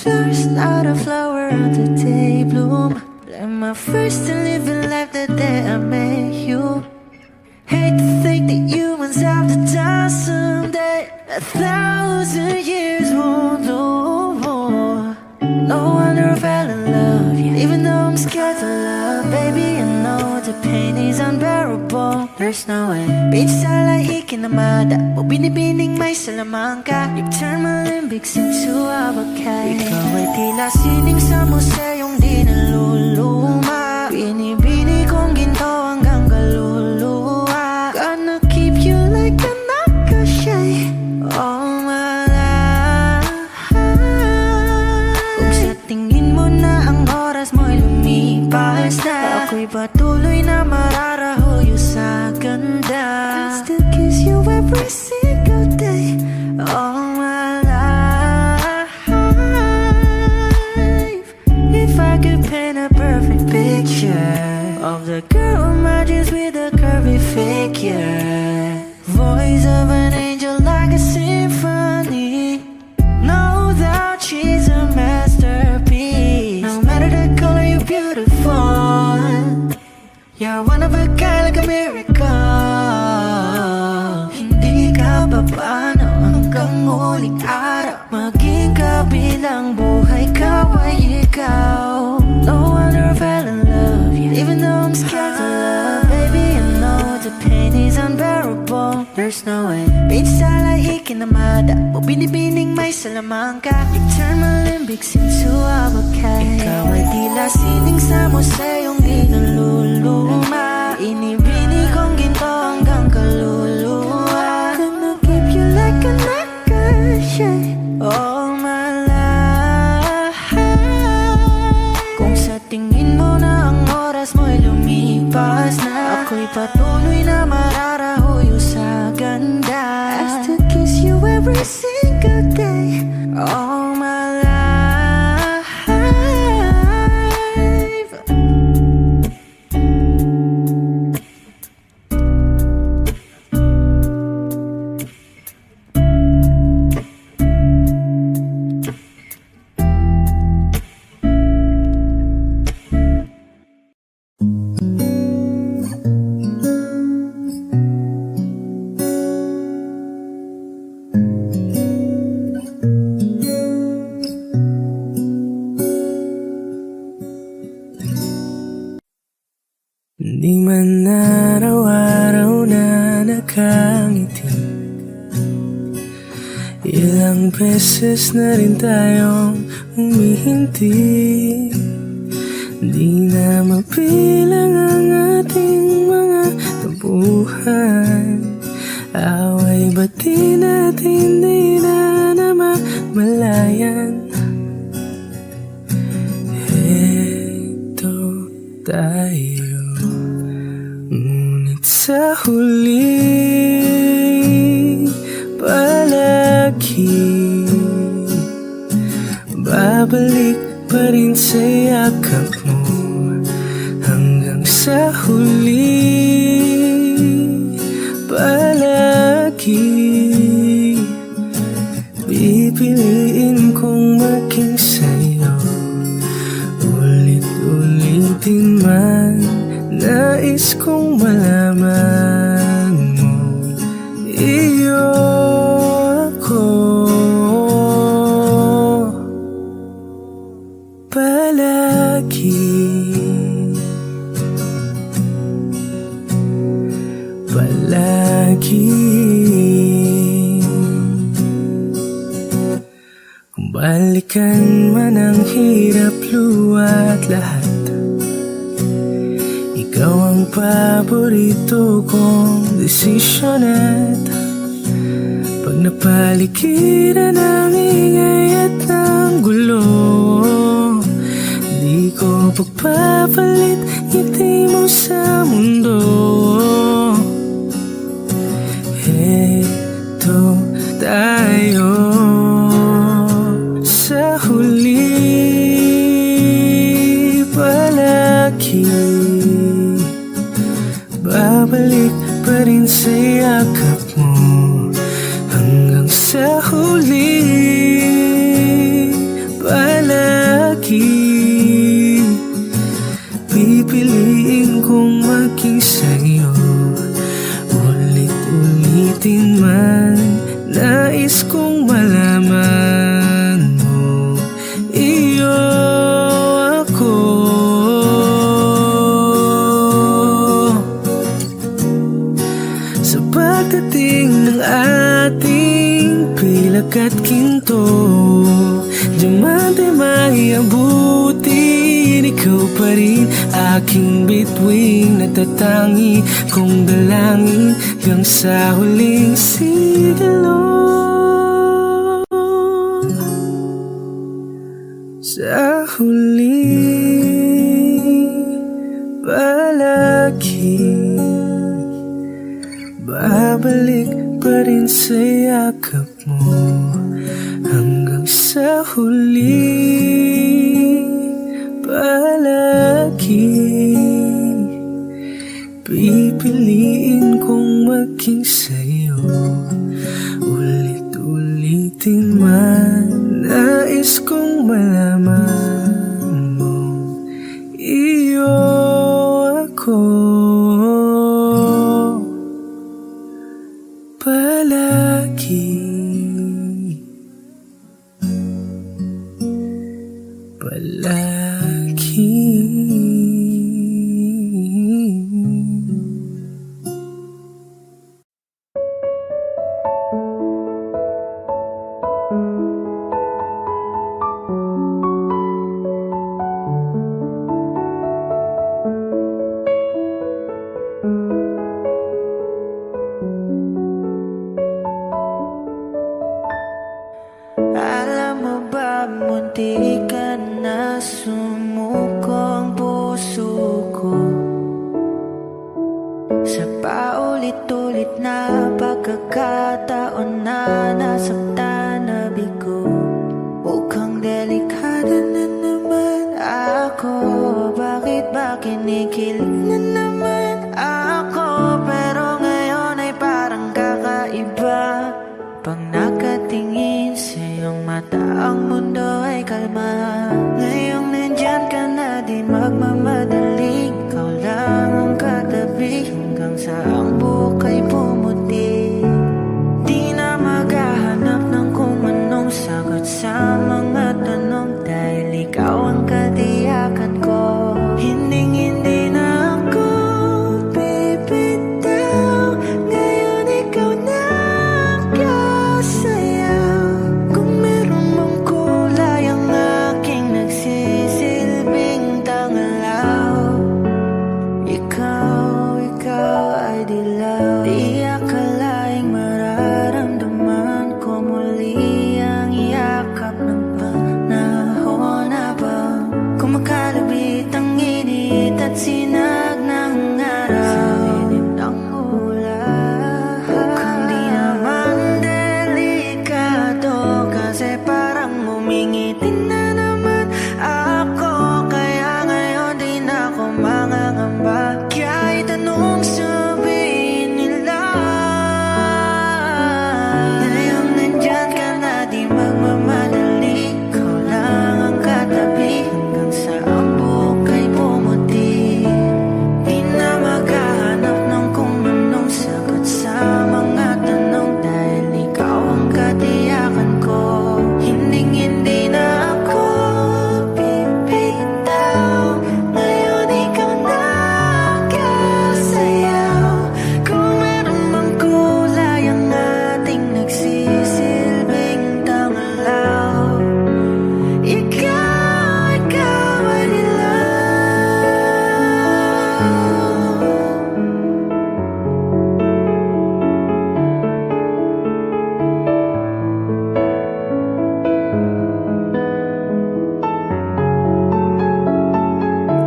Flowers, not a flower of the day bloom. Like my first to living life the day I met you. Hate to think that humans have to die someday. 1,000 years won't do. No wonder I fell in love, yeah. Even though I'm scared to love, baby, I know the pain is unbearable. There's no way. Pinsa lahi kinamada, o binibining may salamangka. You've turned my limbics into a bakay. Ikaw ay tila sining sa museyong di naluluma. Binibini kong ginto hanggang kaluluwa. Gonna keep you like a nakashay all my life. Kung sa tingin mo na ang oras mo'y lumipas na, ako'y patuloy na mararahuyo sa ganda. I still kiss you every single day all my life. If I could paint a perfect picture of the girl in my dreams with a curvy figure, voice of an angel like a symphony, no doubt she's a masterpiece. No matter the color, you're beautiful. You're one of a kind, like a miracle. Hindi ka papaano hanggang huling araw, maging kabilang buhay ka ay ikaw. No wonder I fell in love, yeah. Even though I'm scared to love, baby, I know the pain is unbearable. There's no way. Pinsa lahi kinamada, o binibining may salamangka. You turn my limbics into a bakay. Ikaw ay tila sining sa museyong di naluluma. Inibini kong ginto hanggang kaluluwa. Gonna keep you like a nakashay all my life. Kung sa tingin mo na ang oras mo'y lumipas na, ako'y patuloy na mararahuyo sa ganda. I still kiss you every single day all my life. Di man araw-araw na nakangiti, ilang beses na rin tayong humihinti. Di na mapilang ang ating mga tampuhan, away bati natin di na namamalayan. Heto tayo, ngunit sa huli palagi babalik pa rin sa yakap mo. Hanggang sa huli palagi pipiliin kong maging sa'yo. Ulit-ulitin man, nais kong malaman mo, iyo ako. Palagi, palagi. Kung balikan man ang hirap, luwa't lahat, ikaw ang paborito kong desisyon. At pag napaligiran ng ingay at ng gulo, di ko pagpapalit ngiti mo sa mundo. Heto tayo sa huli palagi babalik pa rin sa yakap mo. Hanggang sa huli palagi pipiliin kong maging sa'yo. Ulit-ulitin man, nais kong malaman mo, iyo ako. Sa pagdating ng ating pilak at ginto, diamante may abutin, ikaw pa rin aking bituin, natatangi kong dalangin hanggang sa huling sigilo. Sa huli palagi babalik pa rin sa yakap mo. Hanggang sa huli palagi pipiliin kong maging sa'yo. Ulit-ulitin man, nais kong malaman mo, iyo ako. Palagi Alam mo ba, munti ka na sumuko ang puso ko sa paulit-ulit na pagkakataon na nasaktan na bigo. Mukhang delikado na naman ako, bakit ba kinikilig na naman ako? Pero ngayon ay parang kakaiba. Pag nakatingin sa iyong mata, ang mundo ay kalma. Ngayong nandyan ka na, di magmamadali. Ikaw lang ang katabi hanggang sa ang buhok ay pumuti. Di na maghahanap ng kung anong sagot sa mga tanong, dahil ikaw ang katiyakan ko. Hinding-hindi na ako bibitaw. Ngayon ikaw na kung meron mang kulay ang aking nagsisilbing tangalaw, ikaw ay dilaw. Di akalaing mararamdaman ko muli ang yakap ng panahon habang kumakalabit ang init at sinag ng araw sa lilim ng ulan. Mukhang di naman delikado, kasi parang umingitin na naman ako. Kaya ngayon di na ako mangangamba, kahit anong sabihin nila. Ngayon nandyan ka na, di magmamadali. Ikaw lang ang katabi hanggang sa ang buhok ay pumuti. Di na maghahanap ng kung anong sagot sa mga tanong, dahil ikaw ang katiyakan ko. Hinding-hindi na ako bibitaw. Ngayon ikaw na kasayaw. Kung meron mang kulay ang ating nagsisilbing tangalaw, ikaw ay dilaw.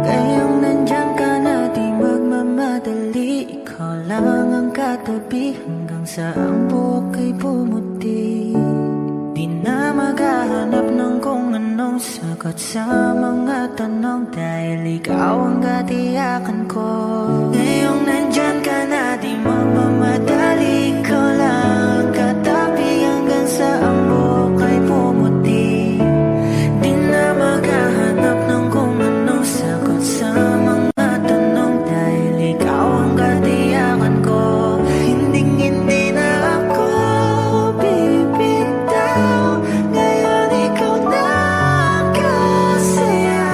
Ngayong nandyan ka na, di magmamadali. Ikaw lang ang katabi hanggang sa ang buhok ay pumuti. Di na maghahanap ng kung ano sagot sa mga tanong dahil ikaw ang katiyakan ko. Ngayong nandyan ka na, di magmamadali ko lang katabi hanggang sa ang buhok ay pumuti. Di na maghahanap ng kung anong sagot sa mga tanong dahil ikaw ang katiyakan ko. Hindi na ako bibitaw, ngayon ikaw na kasaya.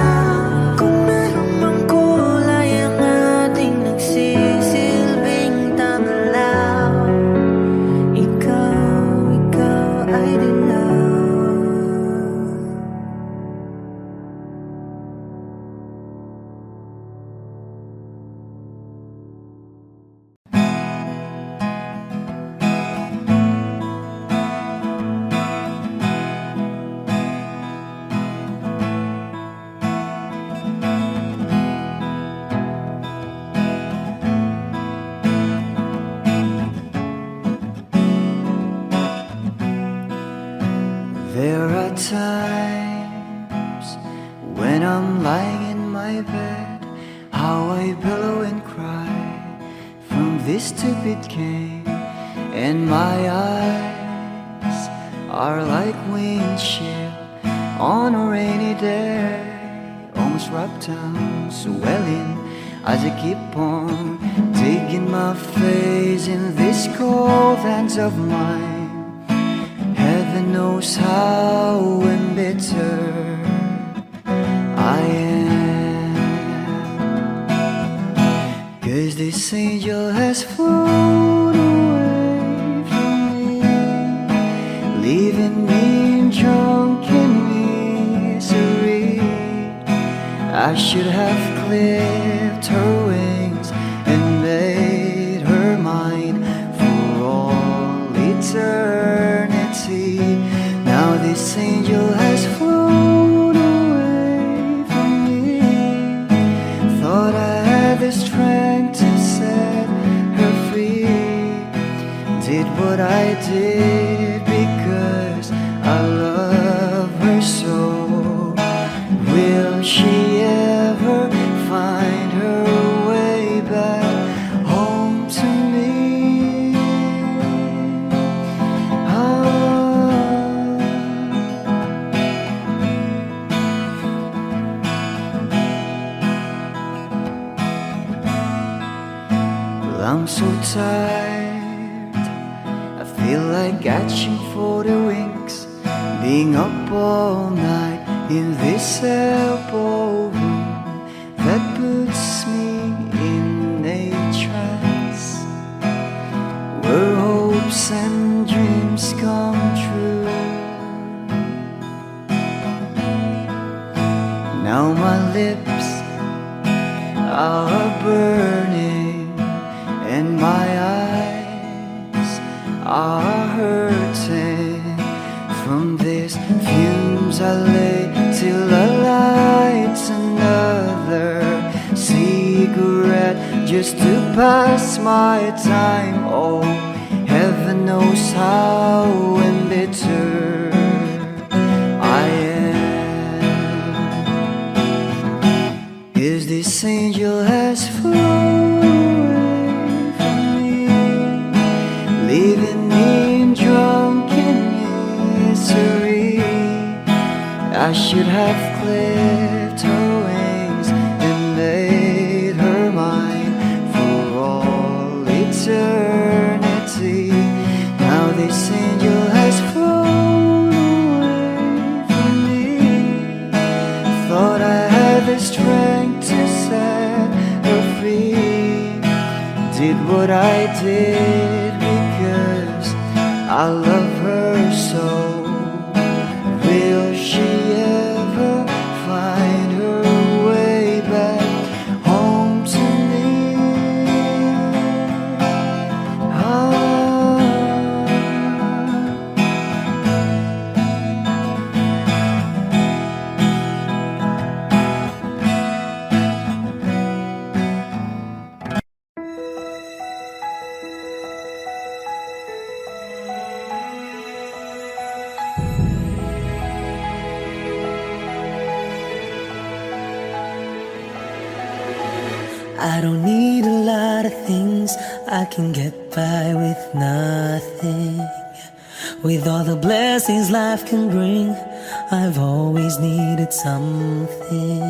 Kung meron mang kulay ang ating nagsisilbing tamalaw, ikaw ay dilaw. There are times when I'm lying in my bed, how I pillow and cry from this stupid game, and my eyes are like windshield on a rainy day, almost wrapped down, swelling as I keep on digging my face in these cold hands of mine. Heaven knows how embittered I am, 'cause this angel has flown away from me, leaving me in drunken misery. I should have clipped her wings and made her mine for all eternity. Now this angel has flown away from me. Thought I had the strength to set her free. Did what I did because I love her so. Will she ever find her way back home to me? I'm so tired, I feel like catching for the wings, being up all night in this elbow room that puts me in a trance, where hopes and dreams come true. Now my lips are burning and my eyes are hurting from these fumes I lay till I light another cigarette just to pass my time. Oh, heaven knows how embittered I am, 'cause this angel has flown leaving me in drunken misery. I should have clipped her wings and made her mine for all eternity. Now this angel has flown away from me. Thought I had the strength to set her free. Did what I did because I love her so. Will she ever find her way back home to me? I don't need a lot of things, I can get by with nothing. With all the blessings life can bring, I've always needed something.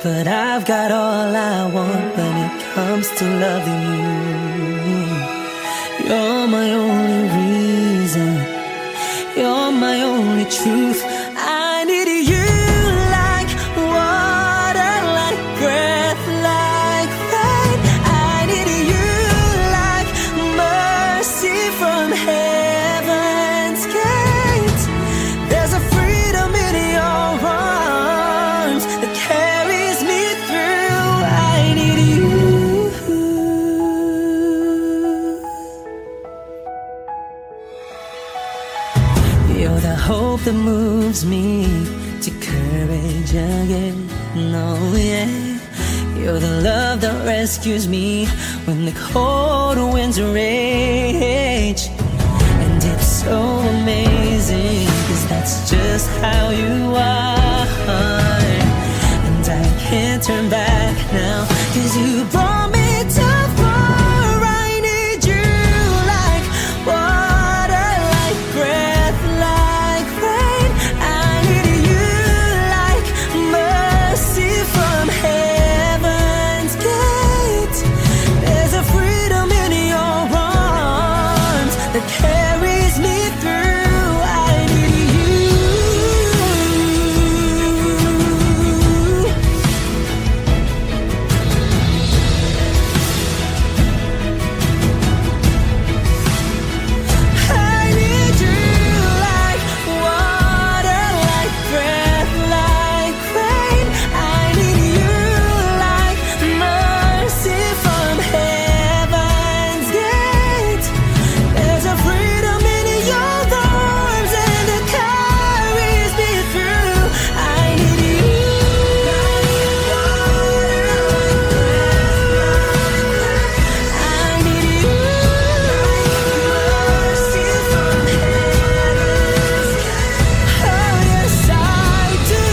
But I've got all I want when it comes to loving you. You're my only reason, you're my only truth. I need you like water, like breath, like rain. I need you like mercy from heaven's gate. There's a freedom in your arms that carries me through. I need you. You're the hope that moves me to courage again. Oh yeah. You're the love that rescues me when the cold winds rage. And it's so amazing, 'cause that's just how you are. And I can't turn back now, 'cause you brought me too far. I need you like water, like breath, like rain. I need you like mercy from heaven's gate. There's a freedom in your arms that carries me through. I need you. I need you like water, like breath, like rain. I need you like mercy from heaven's gate. There's a freedom in your arms and it carries me through. I need you. I need you. Mercy from heaven's gate. Oh yes, I do.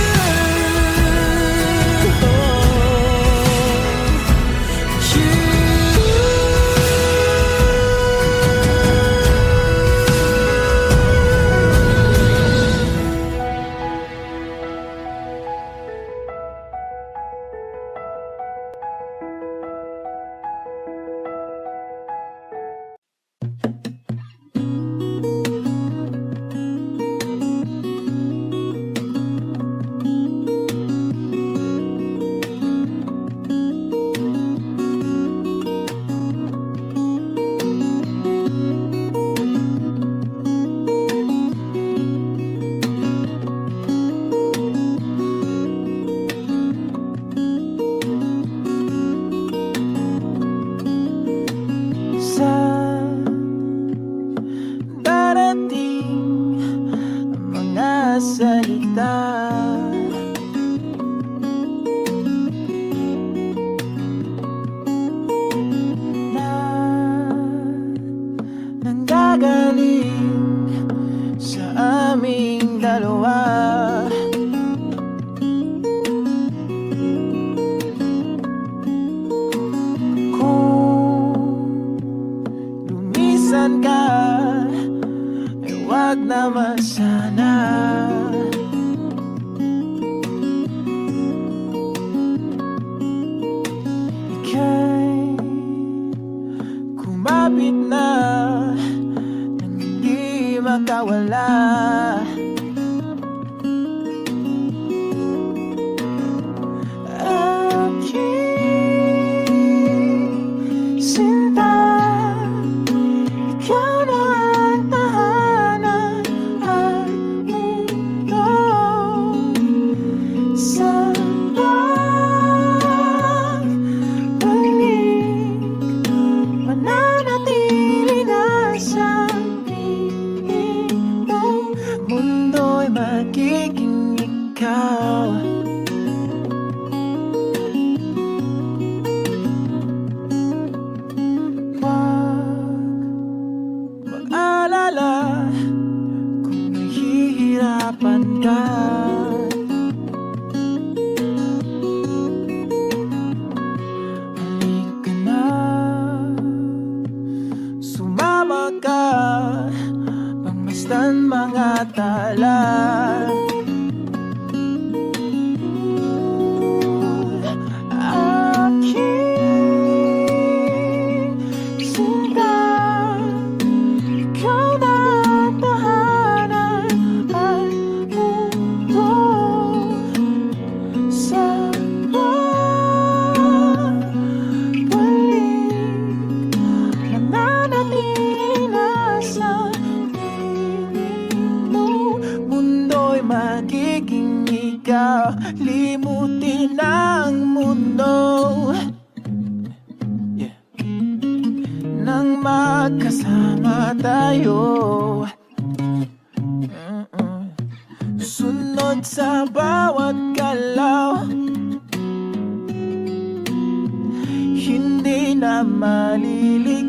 Sa darating ang mga salita, na nanggagaling sa aming dalawa. Kung lumisan ka, ay wag naman sana. Ika'y kumapit na nang hindi makawala. Aking sinta, ikaw na ang tahanan at mundo. Sa pagbalik, mananatili na sa piling mo. Mundo'y magiging ikaw. Mag-alala kung nahihirapan ka. ikaw, limutin ang mundo. Nang magkasama tayo, sunod sa bawat galaw, hindi na maliligaw.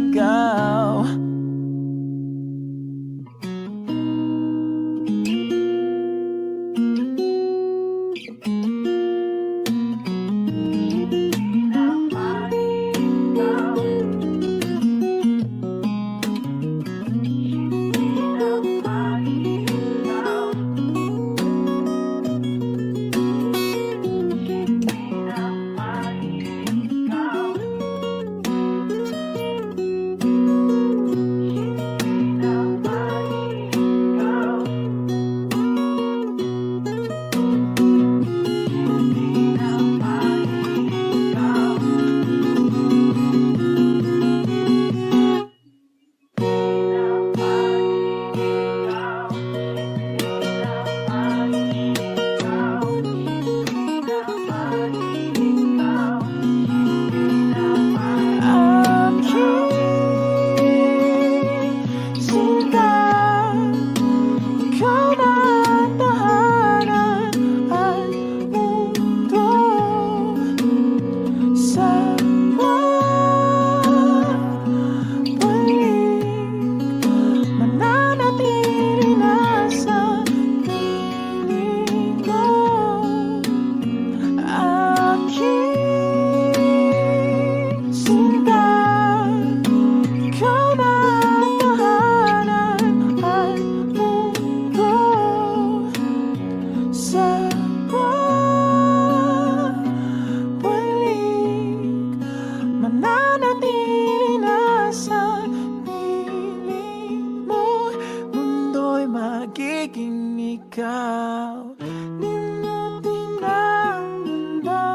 Magiging ikaw, limutin ang mundo.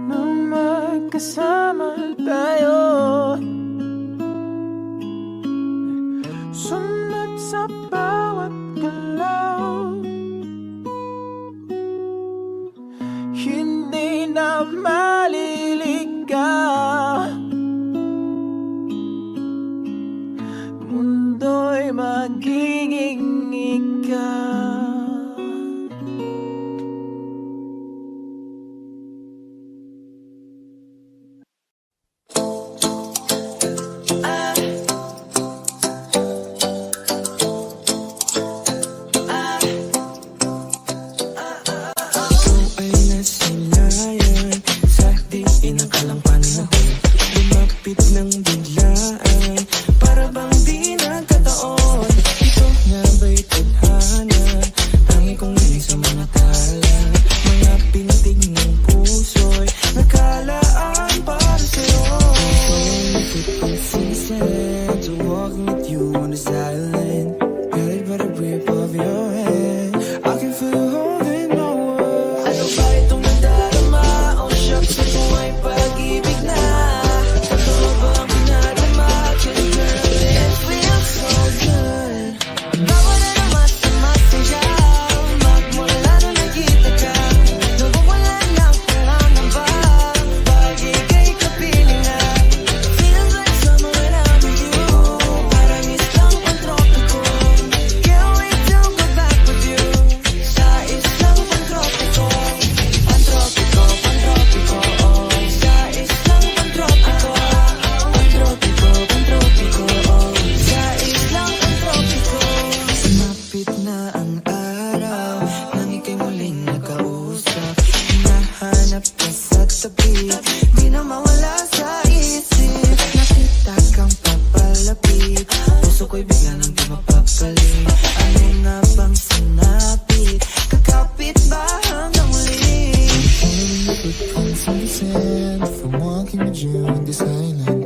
Nang magkasama tayo, sunod sa bawat galaw, hindi na maliligaw. Mundo'y magiging ikaw. Ay nasinayan sa di inakalang panahon, lumapit ng biglaan, para bang di nagkataon. Ito nga ba'y tadhana, tangi kong hiling sa mga tala, mga pintig ng puso'y nakalaan para sa'yo. If it was season to walking with you on this island, guided by the grip of your hand, I can feel you holding my world. Ano ba itong nadarama? Oh shucks, ito ay pag-ibig na. Totoo ba ang pinadama? Cause girl, it feels so good. Bawal na naman sa masayaw, magmula nung nakita ka, nawawala ng pangangamba, pag ika'y kapiling na. Feels like summer when I'm with you, parang isang pantropiko. Can't wait to go back with you, sa isang pantropiko. Pantropiko, pantropiko, oh, sa isang pantropiko. Pantropiko, pantropiko, oh, sa isang pantropiko. Sumapit na ang araw, nang ika'y muling nakausap, hinahanap ka sa tabi, di na mawala sa isip. Nakita kang papalapit, puso ko'y bigla nang di mapapalit. Ano nga bang sinapit, kakapit ba hanggang muli? Footprints on the sand from walking with you on this island,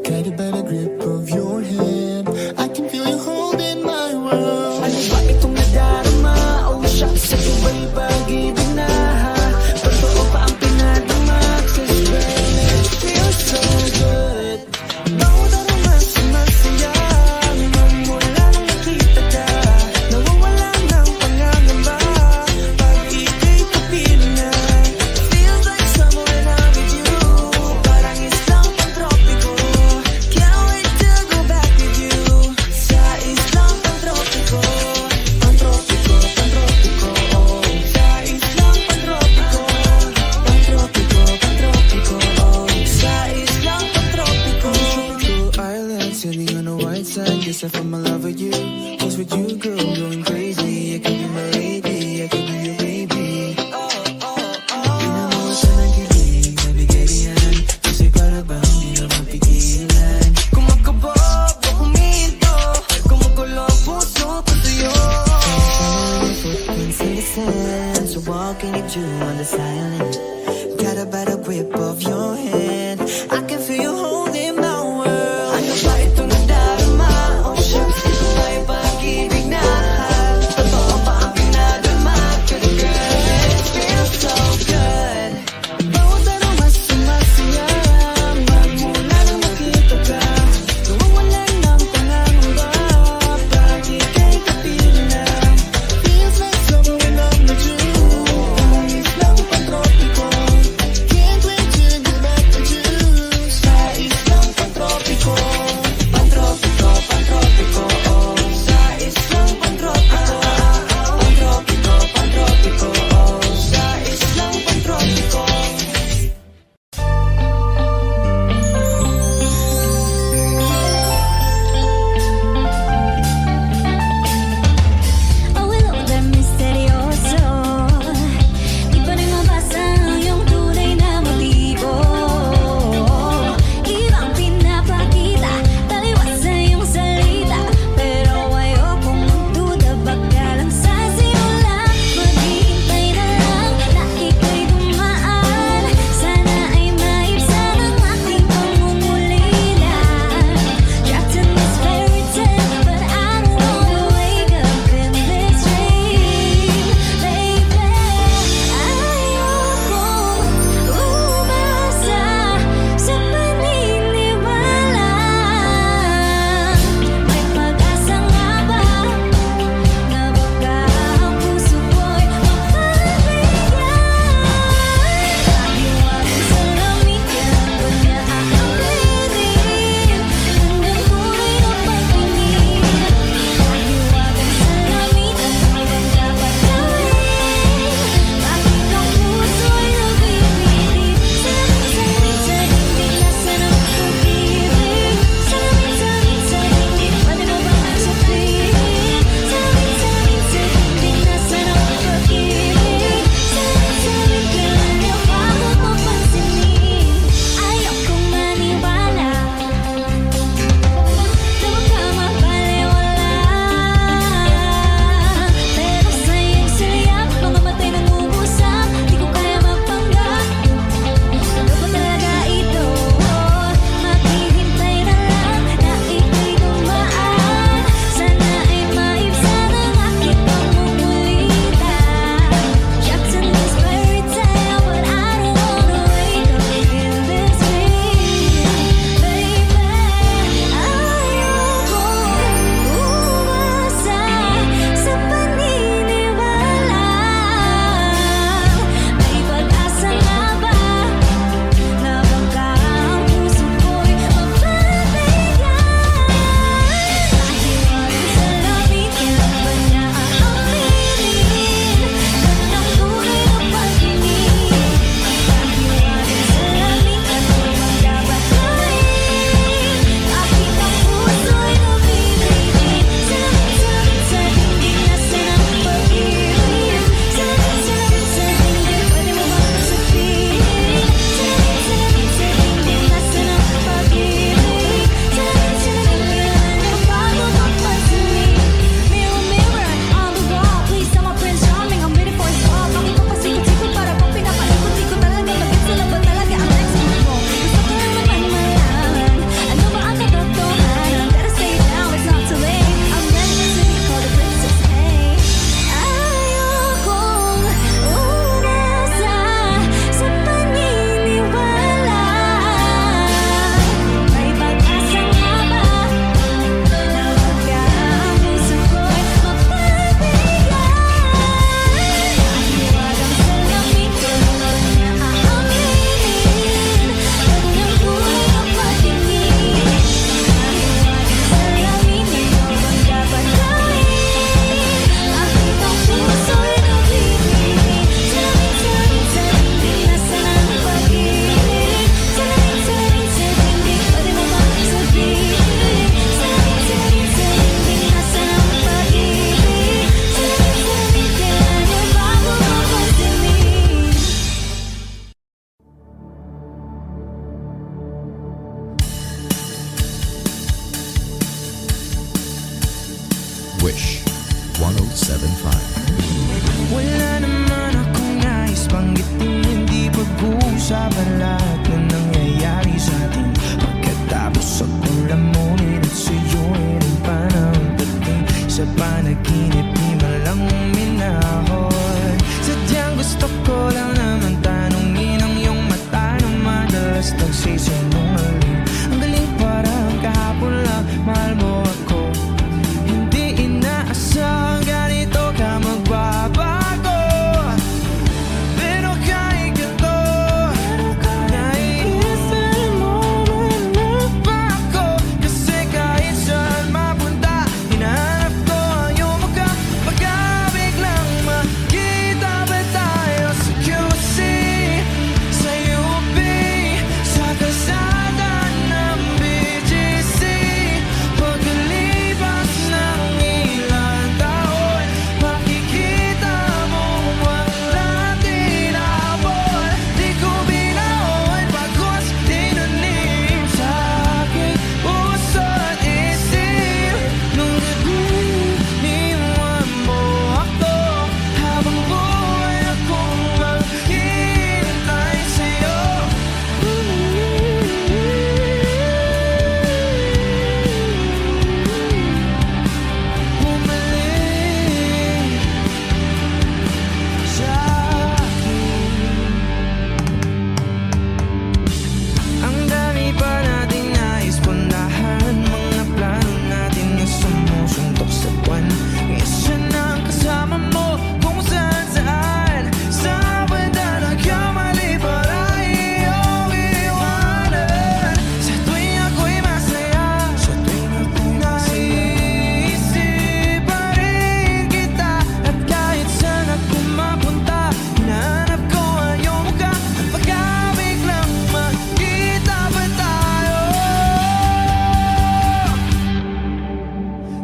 guided by the grip of your hand. I can feel you holding my world. Ano ba itong nadarama? I'm going crazy. I could be my lady, I could be your baby. Di na mawala ng kilig, nabigay riyan. Kasi para bang di na mapigilan. Kung magkabog o huminto, kung magulo ang puso ko sa'yo. Footprints in the sand, so walking with you on the silent. Got a better grip of your hand. I can feel you holding my world. Ano ba itong nadarama? Oh shucks, di ko ba yung pag-ibig na? Totoo ba ang pinadama? Cause girl, it feels so good. Bawat araw mas sumasaya. Magmula nang makita ka, nawawalan ng pangangamba. Pag ika'y kapiling na, Feels like summer when I'm with you. Umalis lang pag-tropiko. Can't wait to get back to 107.5. Wala naman akong nais banggitin, hindi pag-uusapan lahat na nangyayari sa atin. Pagkatapos akong lamunin at suyuin ang panahon dating sa panaginip, di malang uminahon. Sadyang gusto ko lang naman tanungin ang iyong mata na madalas nagsisinungaling. Ang galing parang kahapon lang, mahal mo ako. Hindi inaasang ganito ka magbabago. Pero kahit ganito, naiisip mo man ba ako? Kasi kahit saan mapunta, hinahanap ko ang iyong mukha. Baka biglang makita ba tayo sa QC, sa UP, sa kalsada ng BGC? Pagkalipas ng ilang taon, makikita mo walang tinapon. Di ko binaon pagkos tinanim sa aking puso at isip. Nung gabi, iniwan mo ako, habang buhay akong maghihintay sa'yo. Bumalik sa akin. Ang dami pa nating nais puntahan, mga plano natin na sumusuntok sa buwan. Isa na ang kasama mo kung saan saan. Sa banda nagkamali para iyong iwanan. Sa tuwing ako'y masaya, sa tuwing ako'y naiisip pa rin kita. At kahit saan ako mapunta, hinahanap ko ang iyong mukha. Baka biglang makita ba tayo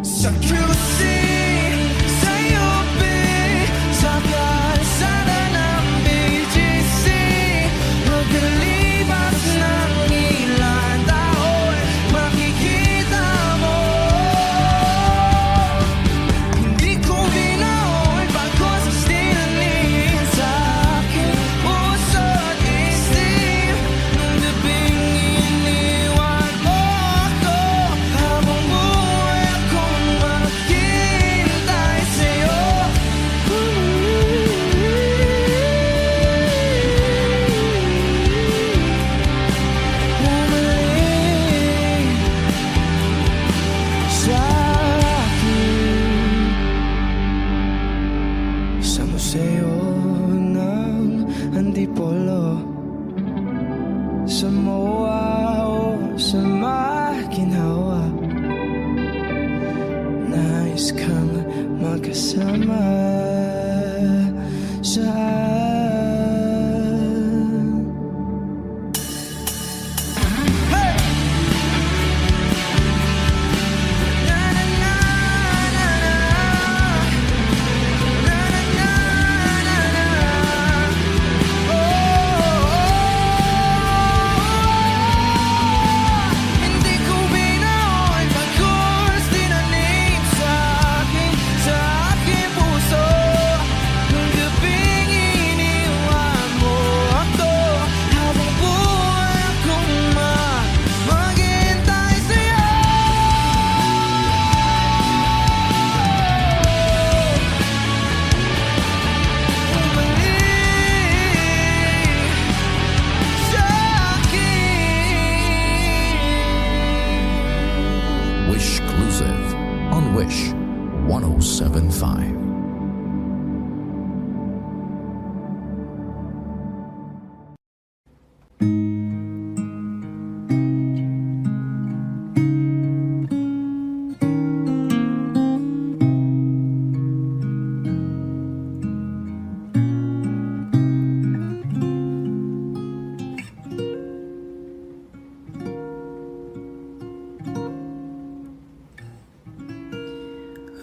sa QC, sa UP, sa kalsada ng BGC? Pagkalipas ng ilang taon, makikita mo. Hindi ko binaon pagkos tinanim sa aking puso at isip. Nung gabing iniwan mo ako, habang buhay akong maghihintay sa'yo. Bumalik sa akin. Sa museo ng Antipolo, sa MOA o sa Makinhawa, nais kang magkasama sa Hey! Na na na na na, na na na na na. Hindi ko binaon pagkos tinanim sa aking puso. Nung gabing iniwan mo ako, habang buhay akong maghihintay sa'yo. Bumalik sa akin. Wish Exclusive on Wish 107.5.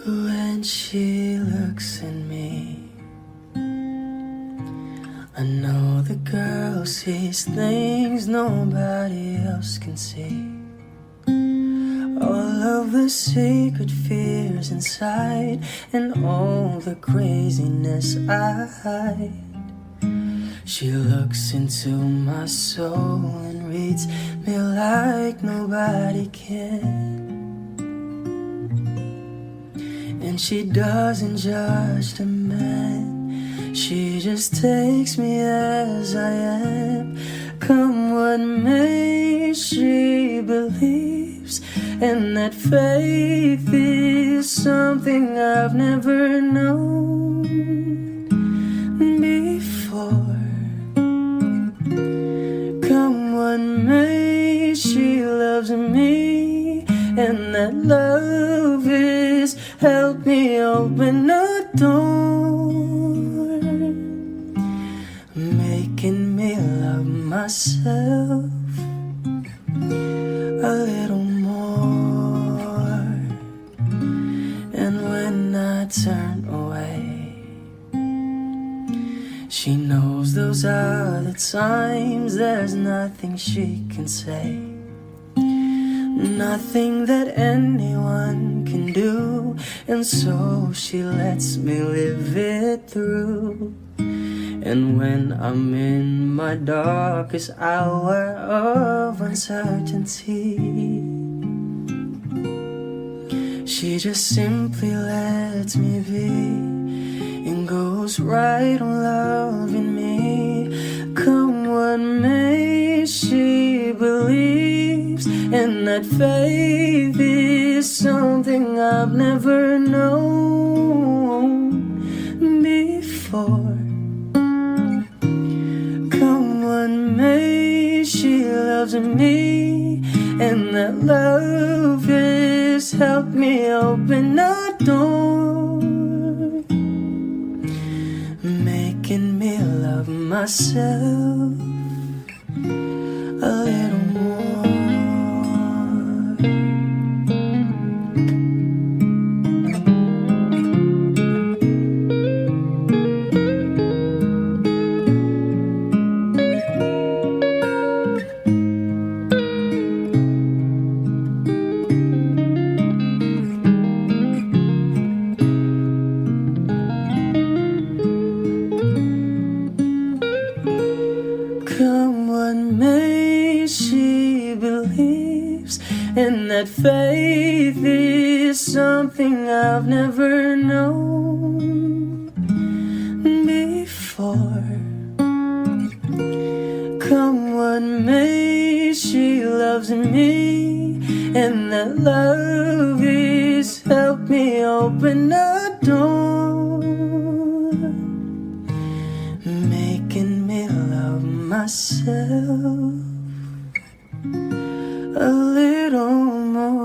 When she looks at me, I know the girl sees things nobody else can see. all of the secret fears inside, and all the craziness I hide. She looks into my soul and reads me like nobody can. And she doesn't judge the man, she just takes me as I am. Come what may, she believes, and that faith is something I've never known before. Come what may, she loves me, and that love is help me open a door, making me love myself a little more. And when I turn away, she knows those are the times there's nothing she can say, nothing that anyone can do, and so she lets me live it through. And when I'm in my darkest hour of uncertainty, she just simply lets me be and goes right on loving me. Come what may, she believes, and that faith is something I've never known before. Come what may, she loves me, and that love has helped me open a door, making me love myself a little more. Come what may, she believes, and that faith is something I've never known before. Come what may, she loves me, and that love is helped me open a door, making me love myself a little more.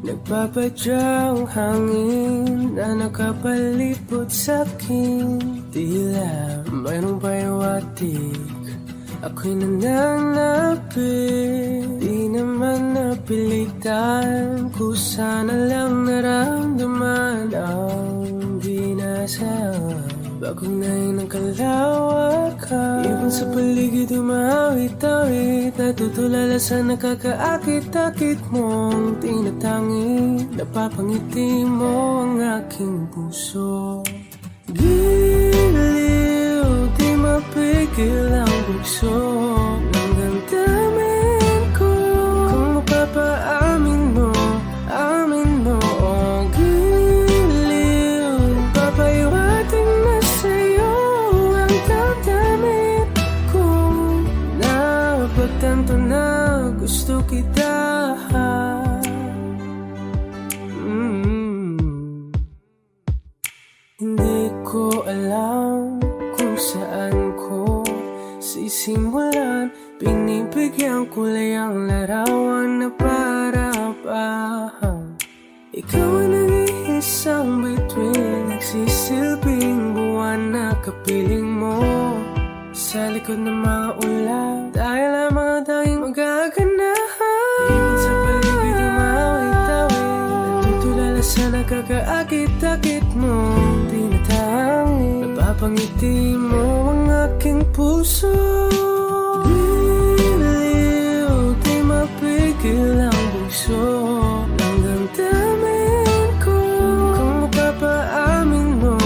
Nagpapadyang hangin na nakapalipot sa'kin, tila mayroong pahiwatig, ako'y nananapit. Di naman napilitan, kusa na lang naramdaman ang binasa. Bagong ngayon ang kalawakan, ibon sa paligid umawit-awit, natutulala sa nakakaakit-akit mong tinatangi. Napapangiti mo ang aking puso, giliw, di mapigil ang bugso ng damdamin ko. Kung mapapaamin mo, amin mo, oh giliw, papahiwatig na sa'yo ang damdamin ko. Napagtanto na gusto kita. Hindi ko alam kung saan ko sisimulan, pinipigyan kulay ang larawan na para ba Ikaw ang nag-iisang bituin, nagsisilbing buwan na kapiling mo sa likod ng mga ulan. Dahil lamang ang tanging magaganahan, ibig sa paligid di mawit-tawid, nagtutulala sa nakakaakit-akit mo. Tinatangin, napapangiti mo ang aking puso. Giliw, di mapigil ang bugso ng damdamin ko. Kung mapapaamin mo,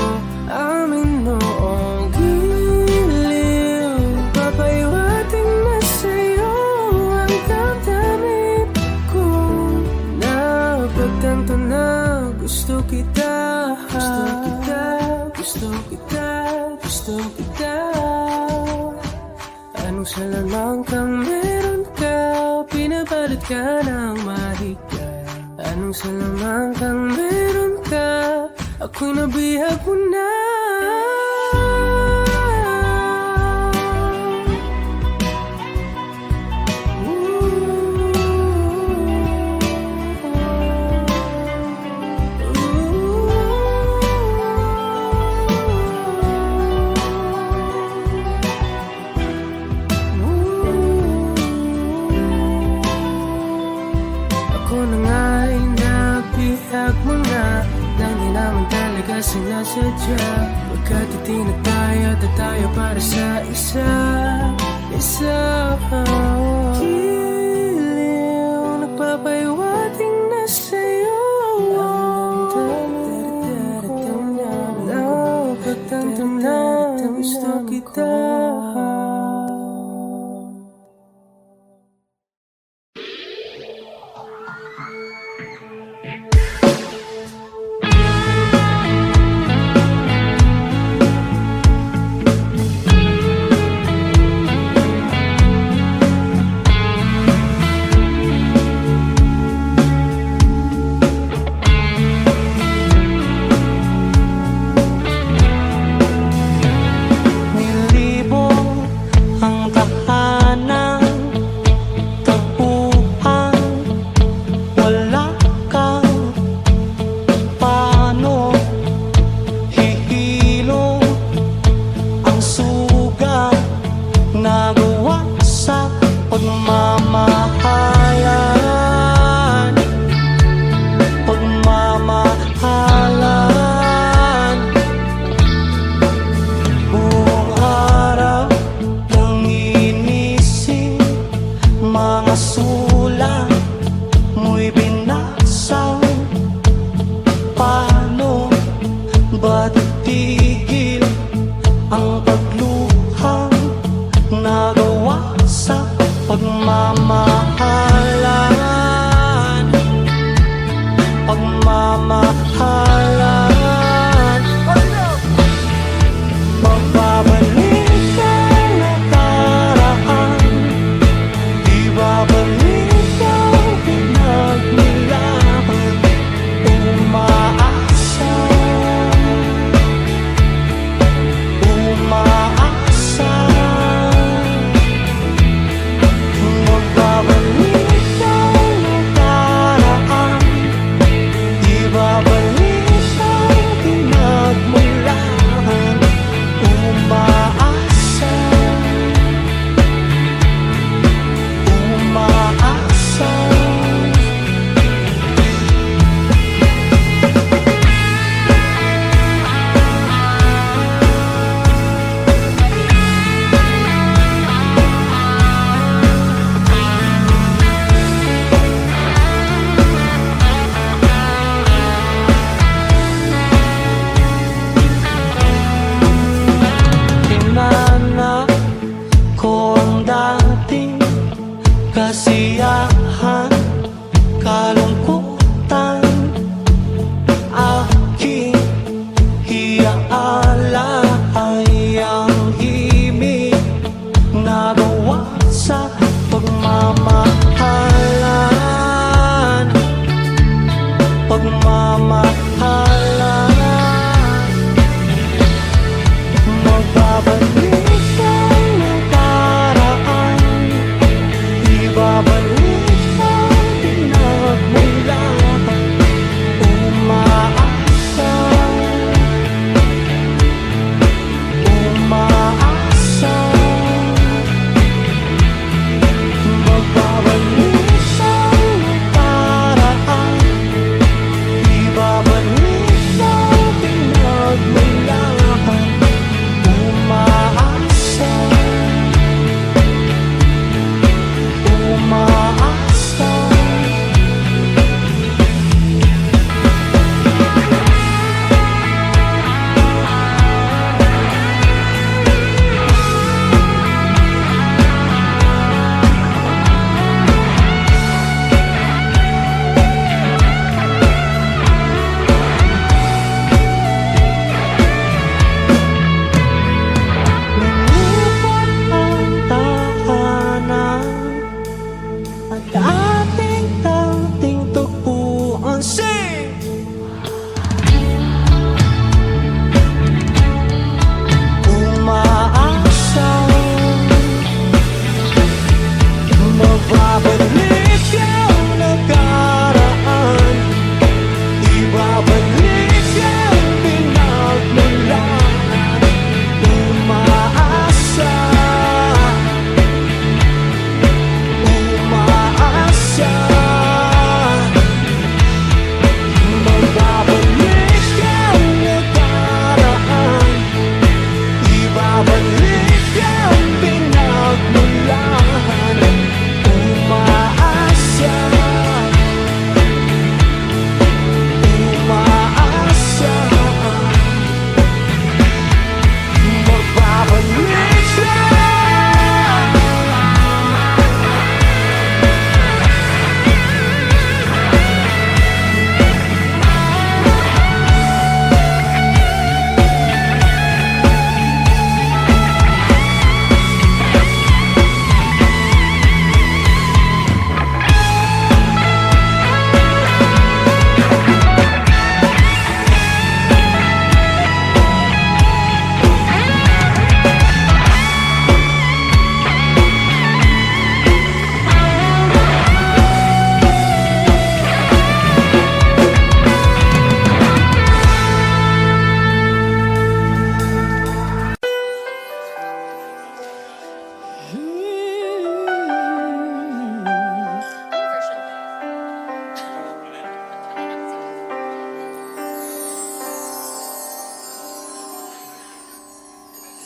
amin mo. Oh, giliw, papaiwating na sa'yo ang damdamin ko. Napagtanto na gusto kita, gusto kita, gusto kita, gusto kita. Anong salamang kang meron ka, pinabalot ka ng mahigpit. Anong salamang kang meron ka, ako'y nabihag mo na. Ako na nga'y nabihag mo na, nang di naman talaga sinasadya. Pagkat itinataya at tayo para sa isa. Giliw, nagpapaiwating na sa'yo ang damdamin ko. Napagtanto na gusto kita.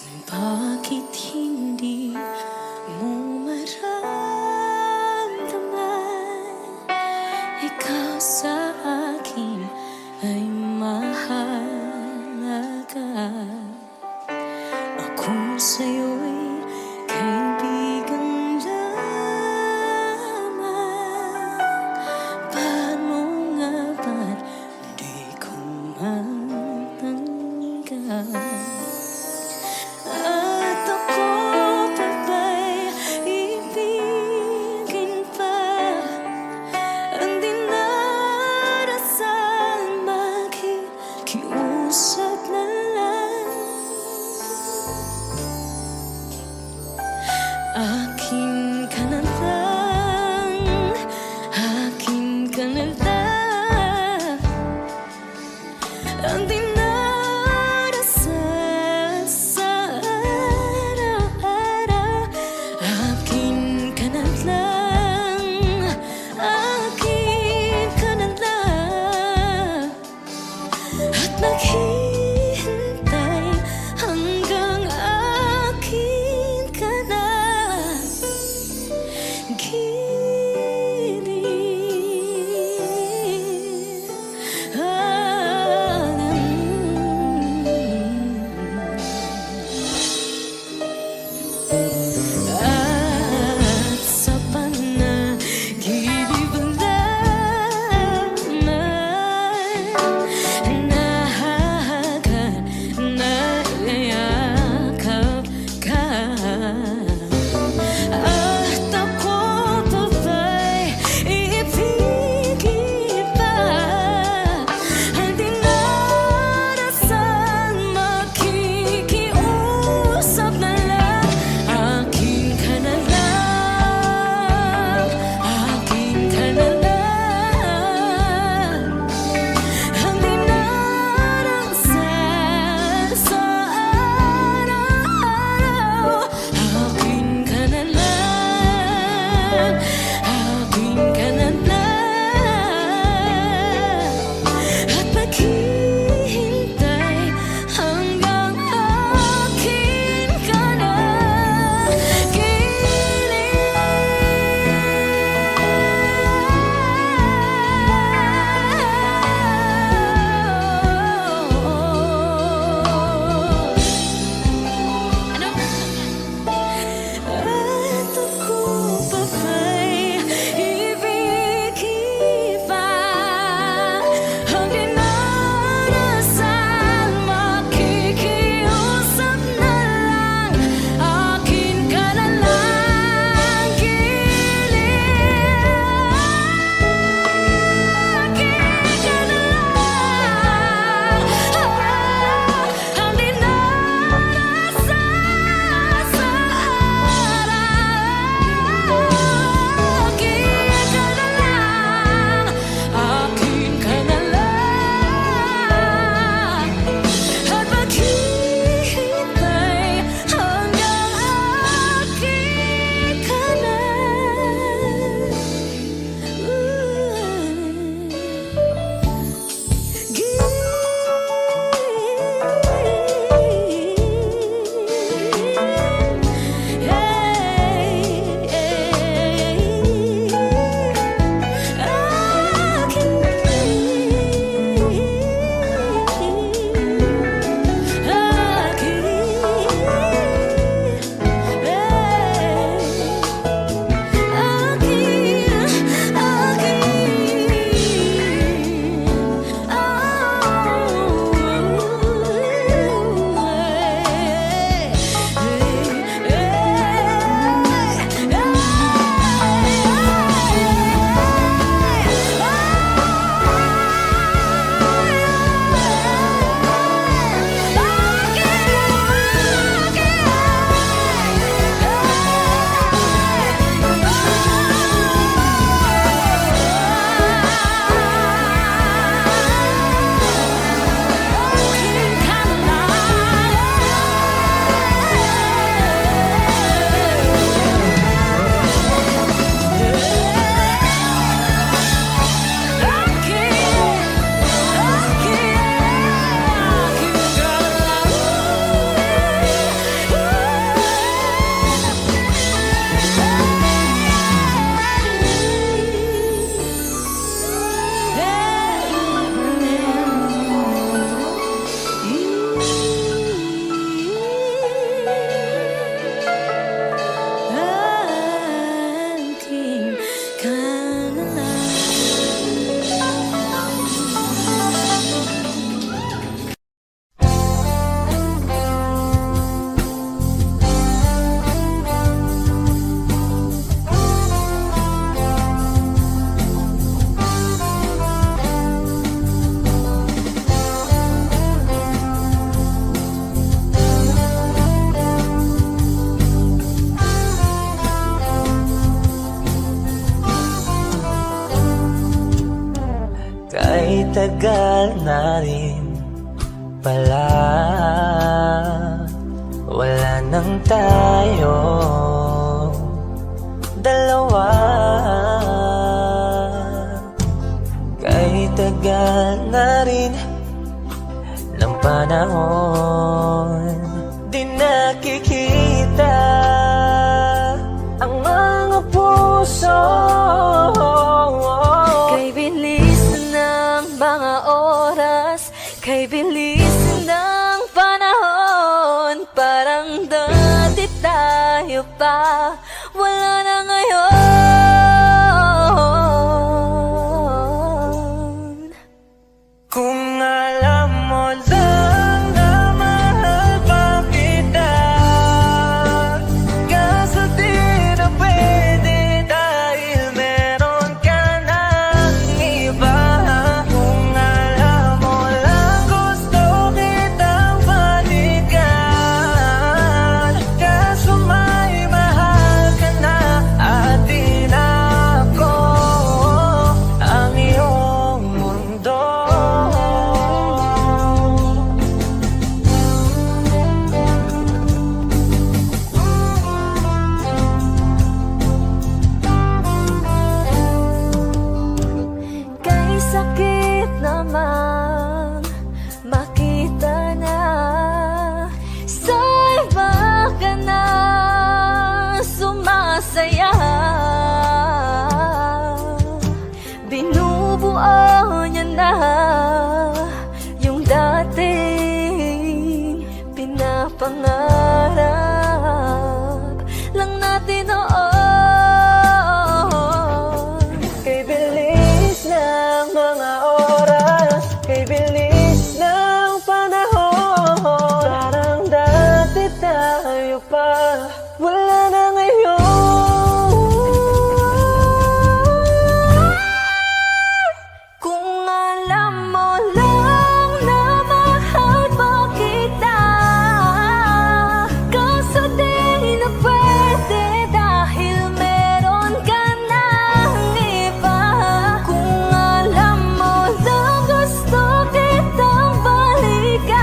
Bakit hindi mo maramdaman? Ikaw sa akin ay mahalaga. Ako sa'yo'y kaibigan lamang. Paano nga ba't di ko matanggap? At ako pa ba'y ibigin pa? Ang dinarasal makikiusap na lang. tagal na rin pala wala nang tayo dalawa. Kahit tagal na rin ng panahon, di nakikita ang mga puso. Kay bilis ng mga oras, kay bilis ng panahon, parang dati tayo pa, wala na ngayon. Kung alam mo lang na mahal pa kita, kaso di na pwede dahil meron ka ng iba. Kung alam mo lang gusto kitang balikan, kaso may mahal ka na at di na ako ang iyong mundo. Kay sakit naman makita na sa iba ka na sumasaya. Binubuo niya na yung dating pinapangarap lang natin noon. Kay bilis ng mga oras, kay bilis ng panahon, parang dati tayo pa, wala na ngayon. Kung alam mo lang na mahal pa kita, kaso di na pwede dahil meron ka ng iba. Kung alam mo lang gusto kitang balikan,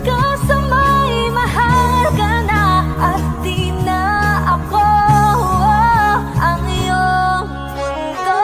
kaso may mahal ka na at di na ako ang iyong mundo.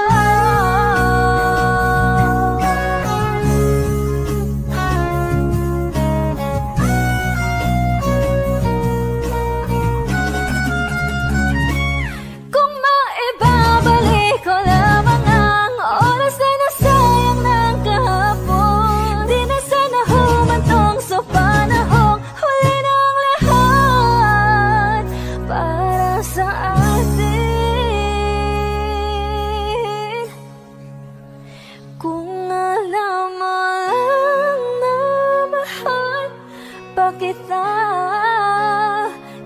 Kung maibabalik ko lamang ang oras na nasayang ng kahapon, di na sana humantong sa panahong huli ng lahat para sa atin. Kung alam mo lang na mahal pa kita,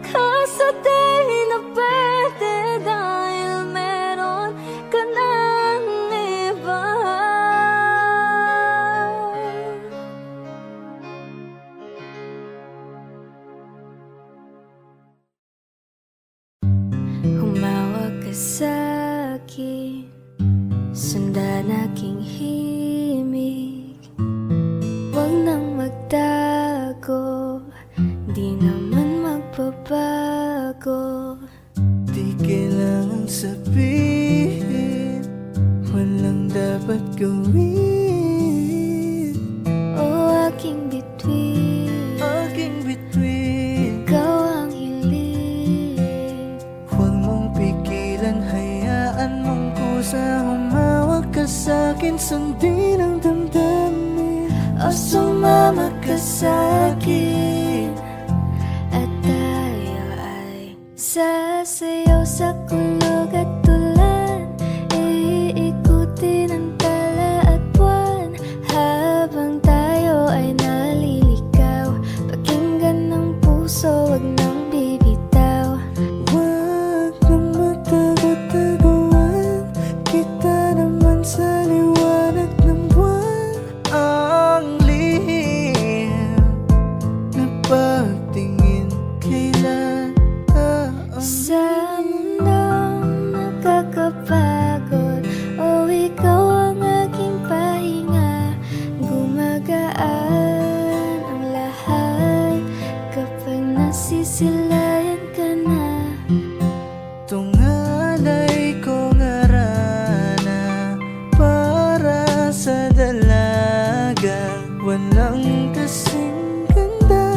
kaso di na pwede dahil meron ka ng iba. Humawag ka sa'kin, sundan aking himig. Huwag nang magtago, di naman magbabago. Di kailangang sabihin, walang dapat gawin. O aking bituin, Aking bituin, ikaw ang hiling. huwag mong pigilan, hayaan mong kusa. Humawag ka sa'kin, sundin ang damdamin. O sumama ka sa'kin, at tayo ay sasayaw sa kulog at tulan. Iikutin ang tala at buwan habang tayo ay naliligaw. Pakinggan ng puso, wag nang bibitaw. Huwag nang magtago-taguan, kita naman sa liwanag ng buwan. Ang lihim na silayan ka na. Tungalay ko ngarana para sa dalaga. Walang kasing ganda,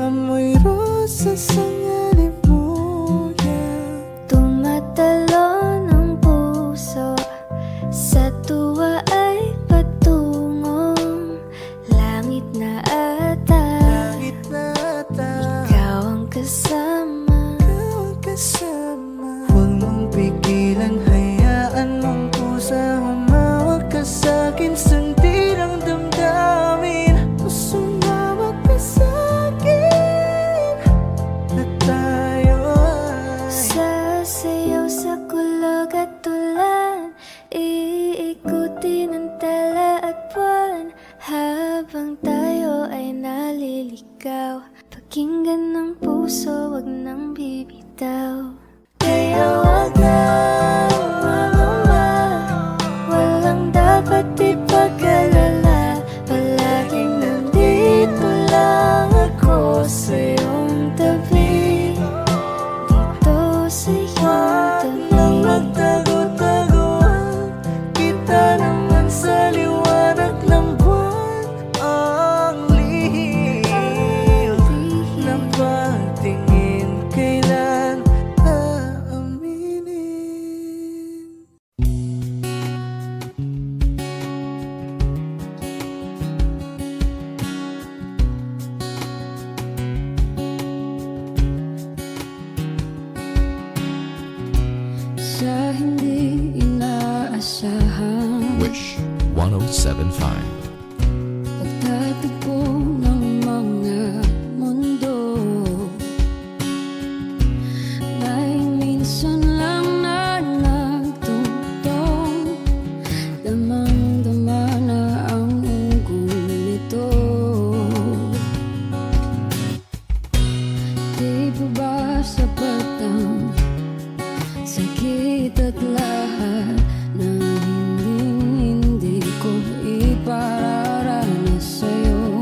amoy rosas ang alibuya. Tumatalon ang puso, sa tuwa ay patungong langit na ata. Langit na ata, Ikaw ang kasama. ikaw ang kasama. Huwag mong pigilan, hayaan mong pusa humawak ka sa'kin. Sundin ang damdamin, sumawak ka sa'kin. Na tayo ay Sasayaw sa kulog at tulan, iikutin ang tala at buwan. Habang tayo ay naliligaw, pakinggan ng puso, wag nang bibitaw. Kaya wag na umamama, walang dapat ipag-alala. Palaging nandito lang ako sa iyong tabi, dito sa iyong nang tabi. magtago-taguan, kita naman sa liwanag ng buwan. Ang lihim ng pagtingin, kailan aaminin? Sa hindi inaasahan, Wish 1075. pagtatagpo ng mga mundo, may minsan lang na nagtutong, damang-dama na ang unggoy nito. Di ba ba sapat ang sakit at lahat na hindi ko ipararanas sa'yo?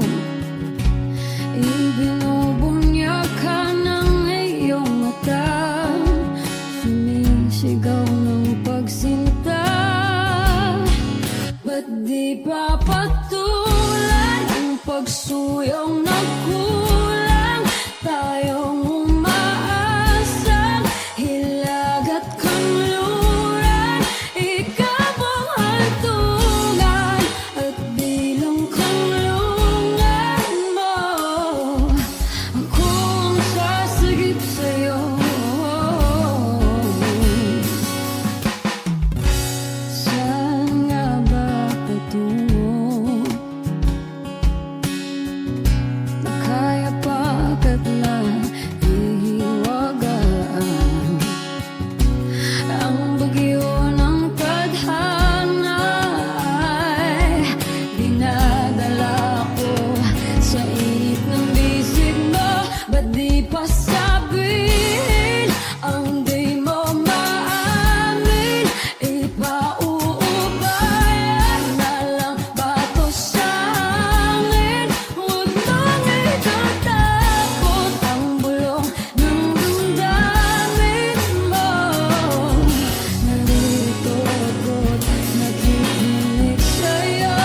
Ibinubunyag ka ng iyong mata, sumisigaw ng pagsinta. Ba't di pa patulan ang pagsuyong nagkulang? Tayong umaasang hilag at kanluran, ikaw ang hantungan at bilang kanlungan mo. Akong sasagip sa'yo. Saan nga ba patungo? Na kaya pagkat na ihiwagaan ang bagyo ng tadhana ay dinadala ko sa init ng bisig mo. Ba't di pa sabihin ang di mo maamin? Ipauubayan na lang ba to sa hangin? Huwag mong itatakot ang bulong ng damdamin mo. Narito ako't nakikinig sa'yo.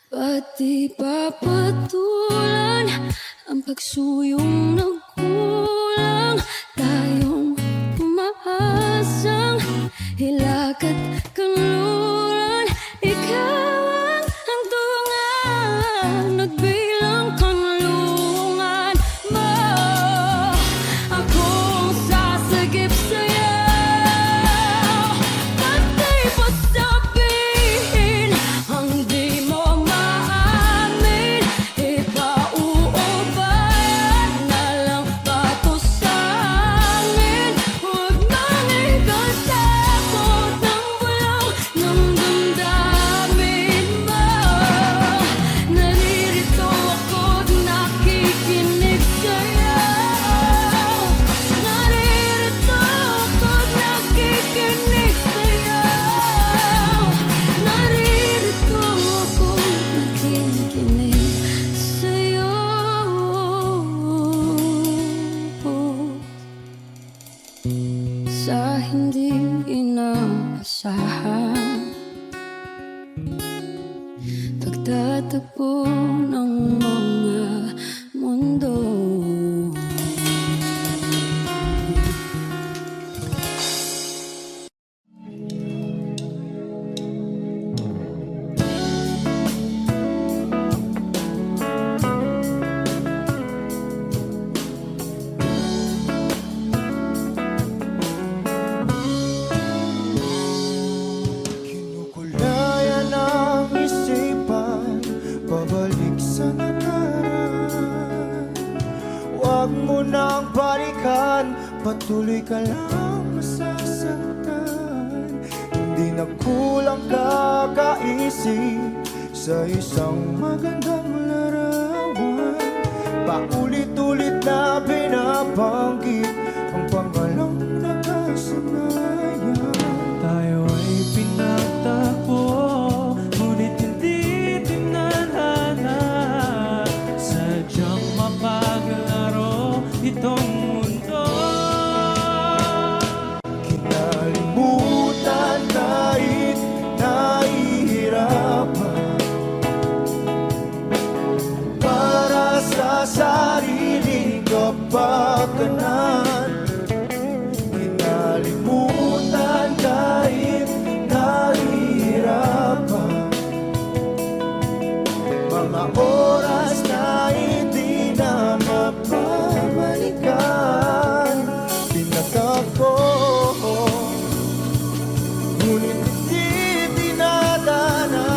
Pati papatulan ang pagsuyong nagkulang, tayong umaasang hilag at kanluran, ikaw ang hantungan at bilang kanlungan mo. Akong sasagip sa'yo. hindi inaasahan. Pagtatagpo ng mga mundo. Kinukulayan ang isipan, pabalik sa nakaraan. Huwag mo nang balikan, patuloy ka lang masasaktan. Hindi na kulang kakaisip sa isang magandang larawan. Paulit-ulit na binabanggit ang pangalang nakasanayan. Tayo ay pinagtagpo, ngunit hindi tinadhana. Sadyang mapaglaro itong mundo. Kinalimutan kahit nahihirapan, para sa sariling kapakanan. Kinalimutan kahit nahihirapan, mga oras na hindi na mapabalikan. Pinatagpo, ngunit hindi dinadana.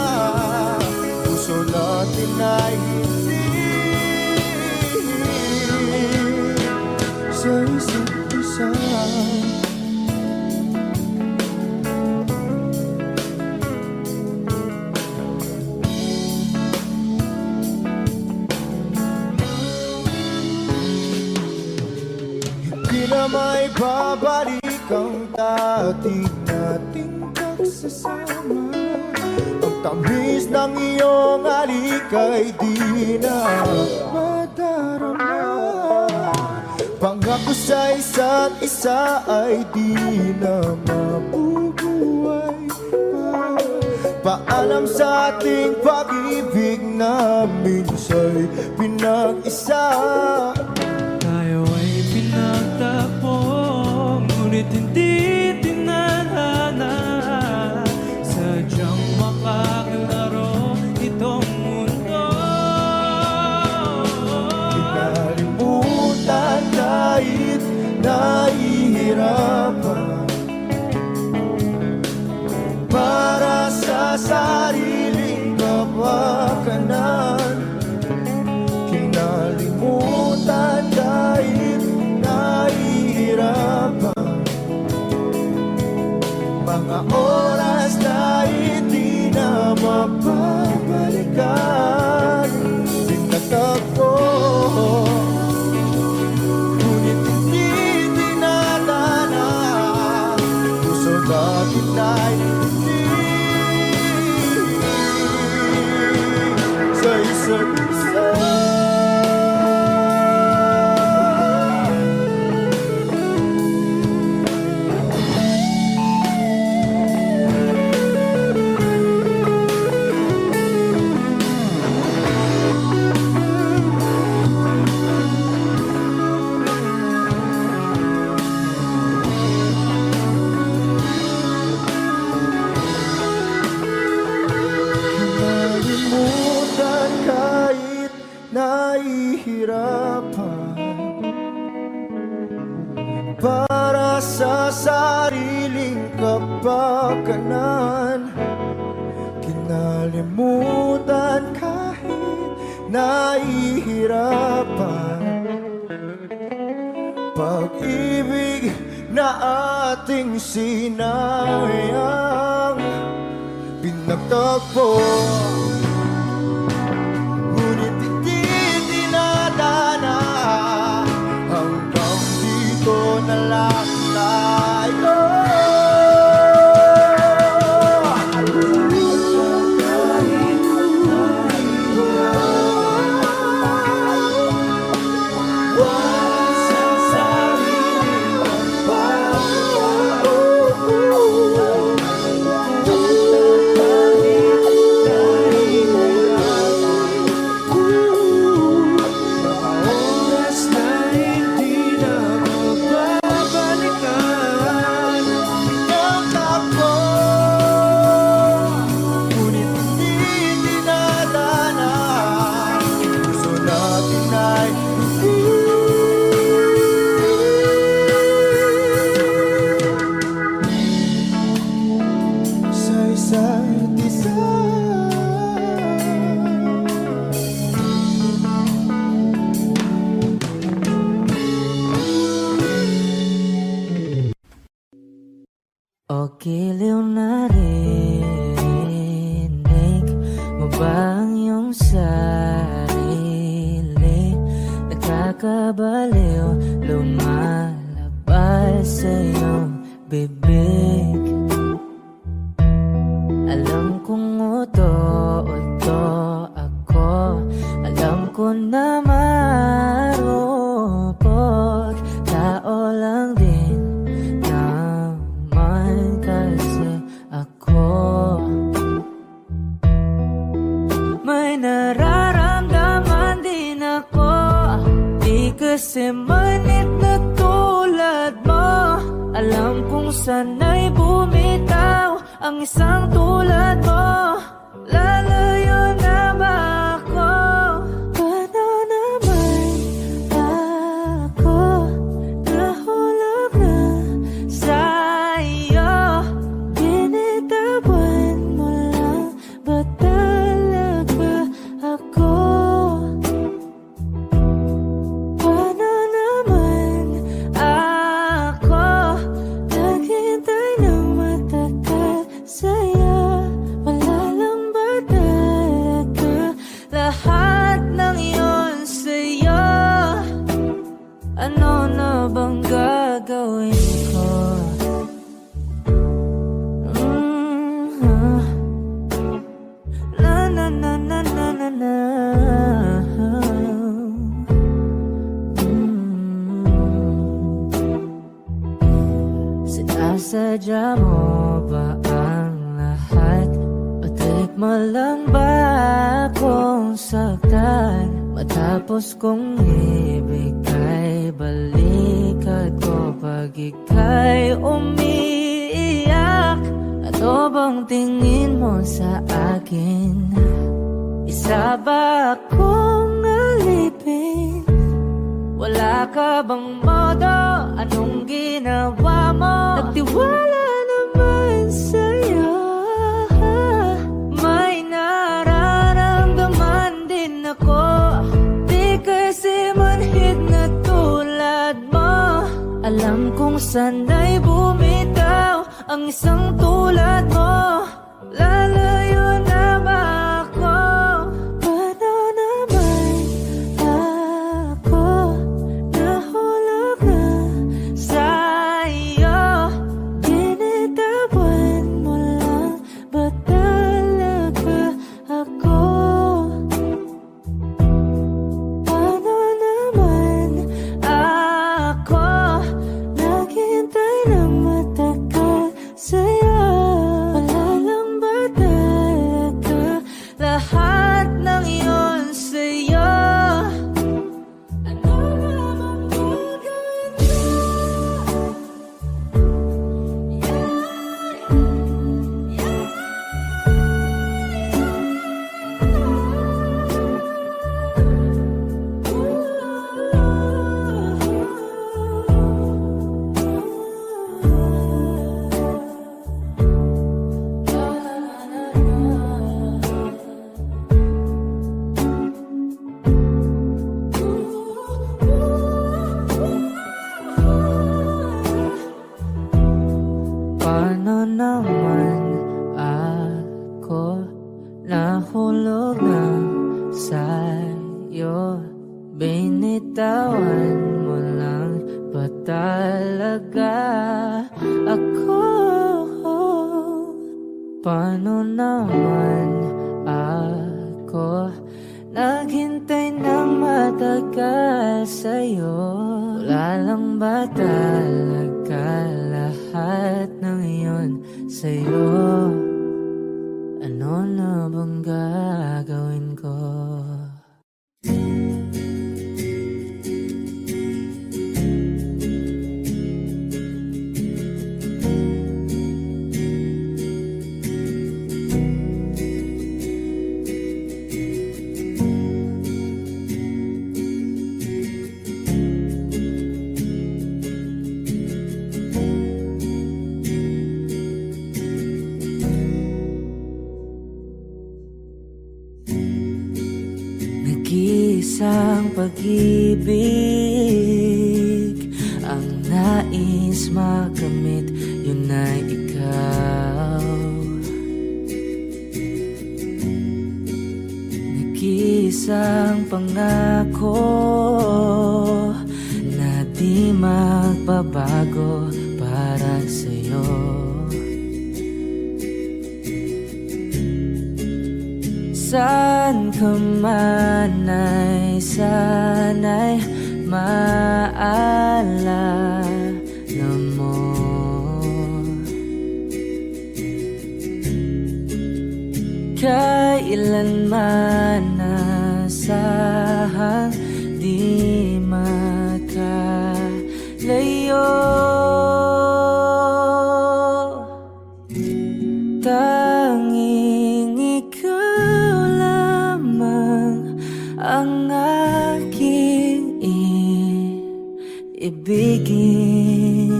Puso natin ay hindi sa isa't isa. Hindi na may babalik ang dati nating pagsasama. Ang tamis ng iyong halik ay di na madarama. Pangako sa isa't isa ay di na mabubuhay pa. Paalam sa ating pag-ibig na minsa'y pinag-isa. Tayo ay pinagtagpo, ngunit hindi tinadhana. Sadyang makaglaro itong mundo. Kinalimutan kahit nahihirapan, para sa sariling kapakanan. Kinalimutan kahit nahihirapan, mga oras na hindi na mapabalikan. Pinatagpo, ngunit hindi dinadana. Puso natin ay hindi sa isa't isa. Kinalimutan kahit nahihirapan, para sa sariling kapakanan. Kinalimutan kahit nahihirapan, pag-ibig na ating sinayang. Pinagtagpo, ngunit hindi dinadana. Hanggang dito na lang tayo. Wala sa sariling pagbabago. O giliw na rinig mo ba ang iyong sarili? Nakakabaliw, lumalabas sa iyong bibig. Alam kong uto-uto ako, alam ko na marupok, tao lang din naman kasi ako. May nararamdaman din ako, di kasi manit na tulad mo. Alam kong sana'y bumitaw ang isang tulad mo. Lalayo na ba ako? Paano naman ako nahulog na sa'yo? Binitawan mo lang ba talaga ako? Paano naman ako naghintay ng matagal sa'yo? Wala lang ba talaga lahat ng iyon sa'yo? Ano na bang gagawin ko? Na na na na na na na. Sinasadya mo ba ang lahat? O trip mo lang ba akong saktan? Matapos kong ibigay, balikat ko pag ika'y umiiyak. Ano bang tingin mo sa akin? Isa ba akong alipin? Wala ka bang modo? Anong ginawa mo? Nagtiwala naman sa'yo. May nararamdaman din ako, di kasi manhid na tulad mo. Alam kong sana'y bumitaw ang isang tulad mo. Lalayo na ba ako? Paano naman ako nahulog na sa'yo? Binitawan mo lang ba talaga ako? Paano naman ako naghintay ng matagal sa'yo? Wala lang ba talaga lahat ng iyon sa'yo? Ano naman gagawin ko? Paano naman ako nahulog na sa'yo? Binitawan mo lang ba talaga ako? Paano naman ako naghintay ng matagal sa'yo? Wala lang ba talaga lahat ng iyon sa'yo? Ano na bang gagawin ko? Nag-iisang pag-ibig ang nais makamit, yun ay ikaw. isang pangako na di magbabago para sa'yo. Saan ka man ay sana'y maalala mo. Kailanman nasahang di makalayo. Tanging ikaw lamang ang aking ibigin.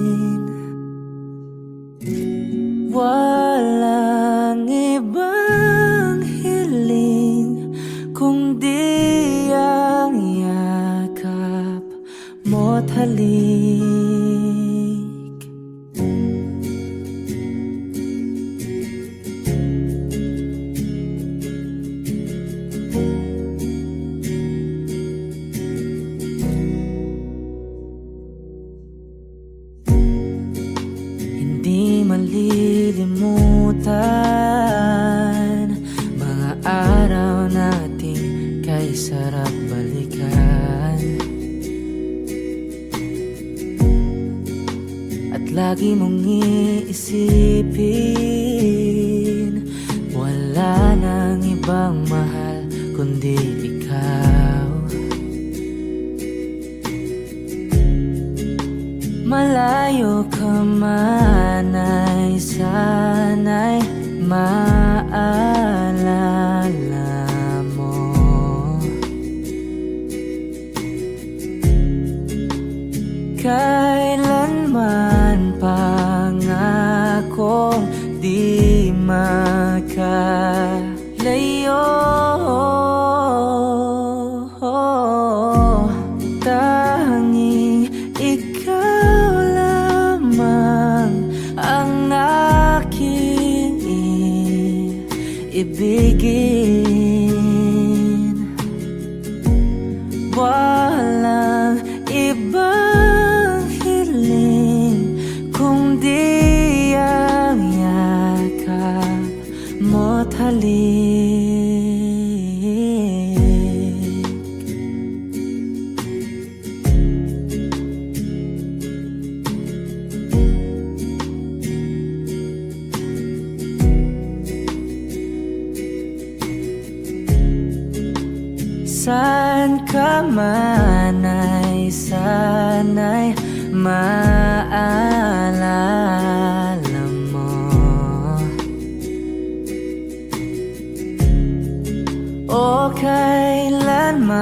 Walang ibang hiling kundi ang yakap mo't halik. Hindi malilimutan mga araw nating kay sarap balikan. At lagi mong iisipin, wala nang ibang mahal kundi ikaw. Malayo ka man ay sana'y maalala mo. Kailanman pangakong di makalayo. Tanging ikaw lamang ang aking ibigin. Walang ibang hiling kundi ang yakap mo't halik. Saan ka man ay sana'y maalala mo. O kailanman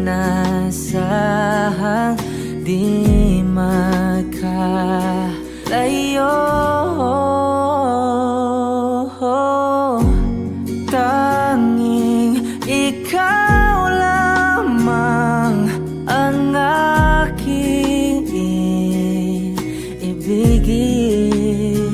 nasahang di makalayo. Tanging ikaw lamang ang aking ibigin.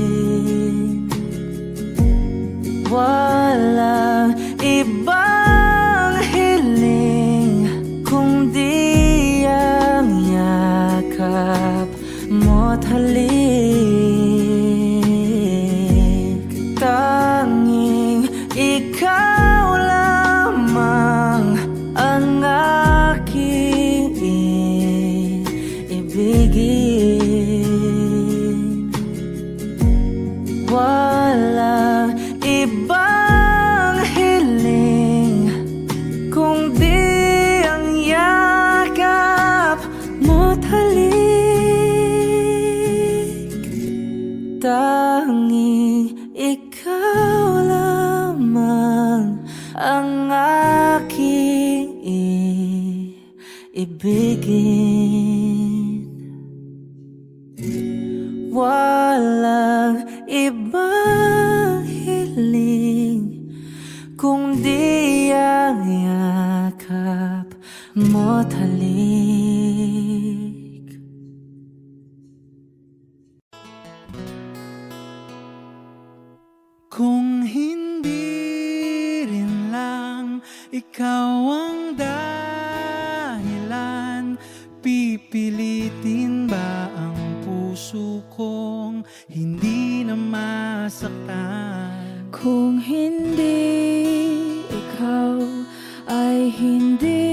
Walang ibang hiling kundi ang yakap mo't halik. Tanging ikaw lamang ang aking ibigin. Walang ibang hiling kundi ang yakap mo't halik. Tanging ikaw lamang ang aking ibigin. Walang ibang hiling kundi ang yakap mo't halik. Kung hindi rin lang ikaw ang na masaktan. Kung hindi ikaw ay hindi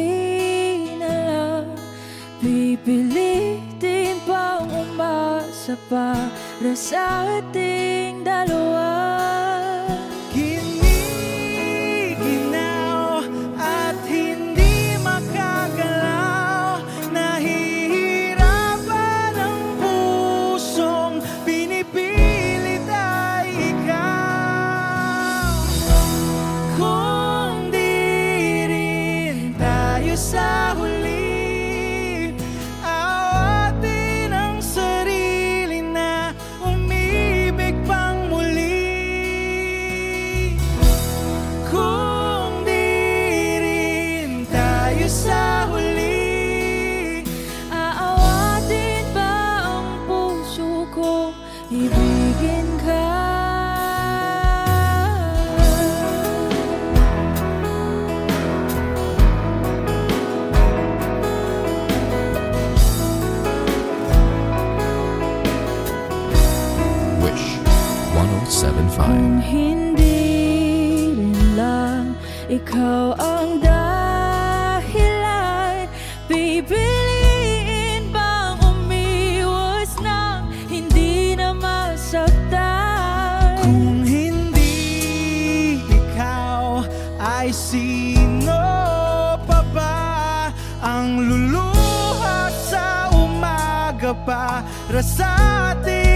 na lang pipilitin pang umasa para sa ating dalawa. Giniginaw at hindi makagalaw, nahihirapan ang pusong pinipilit ay ikaw. Kung di rin tayo sa huli, awatin ang sarili na umibig pang muli. Kung di rin tayo sa huli, Aawatin ba ang puso ko, ibigin ka? Wish 1075. Kung hindi rin lang ikaw ang dahilan, pipiliin bang umiwas ng hindi na masaktan? kung hindi ikaw, ay sino pa ba ang luluha sa umaga para sa atin?